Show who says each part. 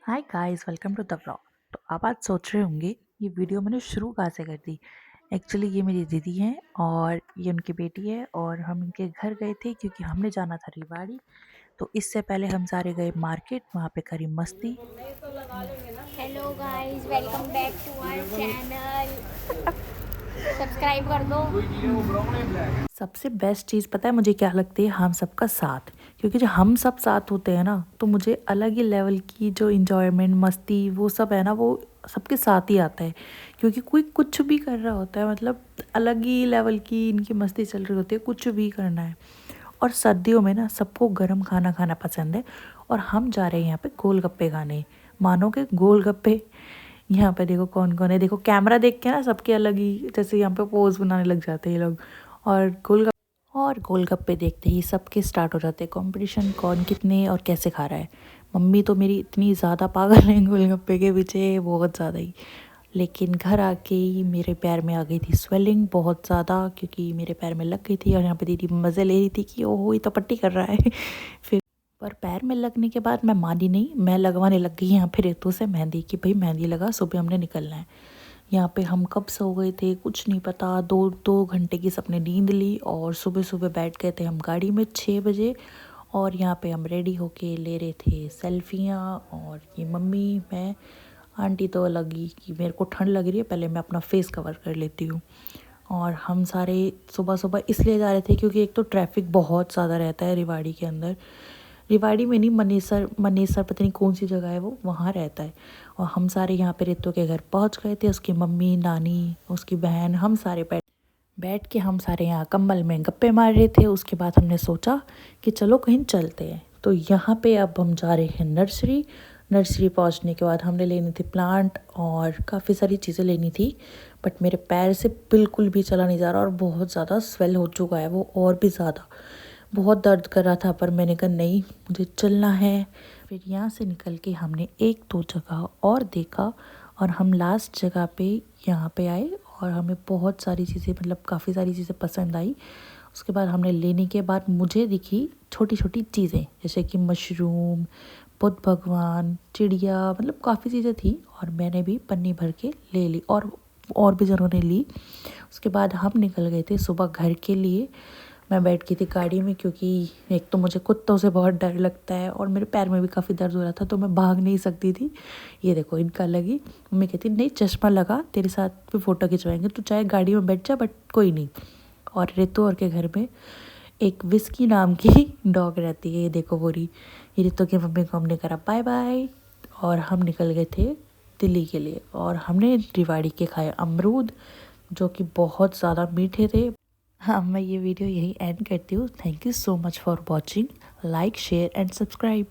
Speaker 1: Hi guys, welcome to the blog. तो आप आज सोच रहे होंगे ये वीडियो मैंने शुरू कहाँ से कर दी। एक्चुअली ये मेरी दीदी हैं और ये उनकी बेटी है और हम इनके घर गए थे क्योंकि हमने जाना था रिवाड़ी। तो इससे पहले हम सारे गए मार्केट, वहाँ पे करी मस्ती।
Speaker 2: Hello guys, welcome back to our channel. Subscribe कर दो।
Speaker 1: सबसे बेस्ट चीज़ पता है मुझे क्या लगती है? हम सबका साथ। क्योंकि जब हम सब साथ होते हैं ना तो मुझे अलग ही लेवल की जो इंजॉयमेंट, मस्ती, वो सब है ना, वो सबके साथ ही आता है। क्योंकि कोई कुछ भी कर रहा होता है, मतलब अलग ही लेवल की इनकी मस्ती चल रही होती है, कुछ भी करना है। और सर्दियों में ना सबको गर्म खाना खाना पसंद है। और हम जा रहे हैं यहाँ पे गोलगप्पे खाने। मानो के गोलगप्पे। यहाँ पे देखो कौन कौन है, देखो कैमरा देख के ना सबके अलग ही, जैसे यहाँ पे पोज बनाने लग जाते हैं ये लोग। और गोलगप्पे देखते ही सबके स्टार्ट हो जाते हैं कंपटीशन, कौन कितने और कैसे खा रहा है। मम्मी तो मेरी इतनी ज़्यादा पागल है गोलगप्पे के पीछे, बहुत ज़्यादा ही। लेकिन घर आके ही मेरे पैर में आ गई थी स्वेलिंग बहुत ज़्यादा, क्योंकि मेरे पैर में लग गई थी। और यहाँ पे दीदी मज़े ले रही थी कि ओहो ये तो पट्टी कर रहा है फिर पर पैर में लगने के बाद मैं मानी नहीं, मैं लगवाने लग गई यहाँ फिर रितु से मेहंदी, कि भाई मेहंदी लगा, सुबह हमने निकलना है। यहाँ पे हम कब सो गए थे कुछ नहीं पता, दो दो घंटे की सबने नींद ली और सुबह सुबह बैठ गए थे हम गाड़ी में 6 बजे। और यहाँ पे हम रेडी होके ले रहे थे सेल्फियाँ। और ये मम्मी, मैं, आंटी तो लगी कि मेरे को ठंड लग रही है, पहले मैं अपना फेस कवर कर लेती हूँ। और हम सारे सुबह सुबह इसलिए जा रहे थे क्योंकि एक तो ट्रैफिक बहुत ज़्यादा रहता है रिवाड़ी के अंदर। रिवाड़ी में नहीं, मनेसर मनेसर पता नहीं कौन सी जगह है वो, वहाँ रहता है। और हम सारे यहाँ पे रितु के घर पहुँच गए थे, उसकी मम्मी, नानी, उसकी बहन, हम सारे बैठ बैठ के हम सारे यहाँ कंबल में गप्पे मार रहे थे। उसके बाद हमने सोचा कि चलो कहीं चलते हैं। तो यहाँ पे अब हम जा रहे हैं नर्सरी। नर्सरी पहुँचने के बाद हमने लेनी थी प्लांट और काफ़ी सारी चीज़ें लेनी थी। बट मेरे पैर से बिल्कुल भी चला नहीं जा रहा और बहुत ज़्यादा स्वेल हो चुका है वो, और भी ज़्यादा बहुत दर्द कर रहा था। पर मैंने कहा नहीं, मुझे चलना है। फिर यहाँ से निकल के हमने एक दो जगह और देखा और हम लास्ट जगह पे यहाँ पे आए। और हमें बहुत सारी चीज़ें, मतलब काफ़ी सारी चीज़ें पसंद आई। उसके बाद हमने लेने के बाद मुझे दिखी छोटी छोटी चीज़ें, जैसे कि मशरूम, बुद्ध भगवान, चिड़िया, मतलब काफ़ी चीज़ें थी। और मैंने भी पन्नी भर के ले ली और भी जनों ने ली। उसके बाद हम निकल गए थे सुबह घर के लिए। मैं बैठ गई थी गाड़ी में क्योंकि एक तो मुझे कुत्तों से बहुत डर लगता है और मेरे पैर में भी काफ़ी दर्द हो रहा था, तो मैं भाग नहीं सकती थी। ये देखो इनका लगी। मम्मी कहती नहीं चश्मा लगा, तेरे साथ भी फ़ोटो खिंचवाएंगे, तो चाहे गाड़ी में बैठ जा बट कोई नहीं। और रितु और के घर में एक विस्की नाम की डॉग रहती है, ये देखो बोरी। ये रितु की मम्मी को हमने करा बाय बाय और हम निकल गए थे दिल्ली के लिए। और हमने रिवाड़ी के खाए अमरूद, जो कि बहुत ज़्यादा मीठे थे। हाँ, मैं ये वीडियो यही एंड करती हूँ। Thank you so much for watching. Like, share and subscribe.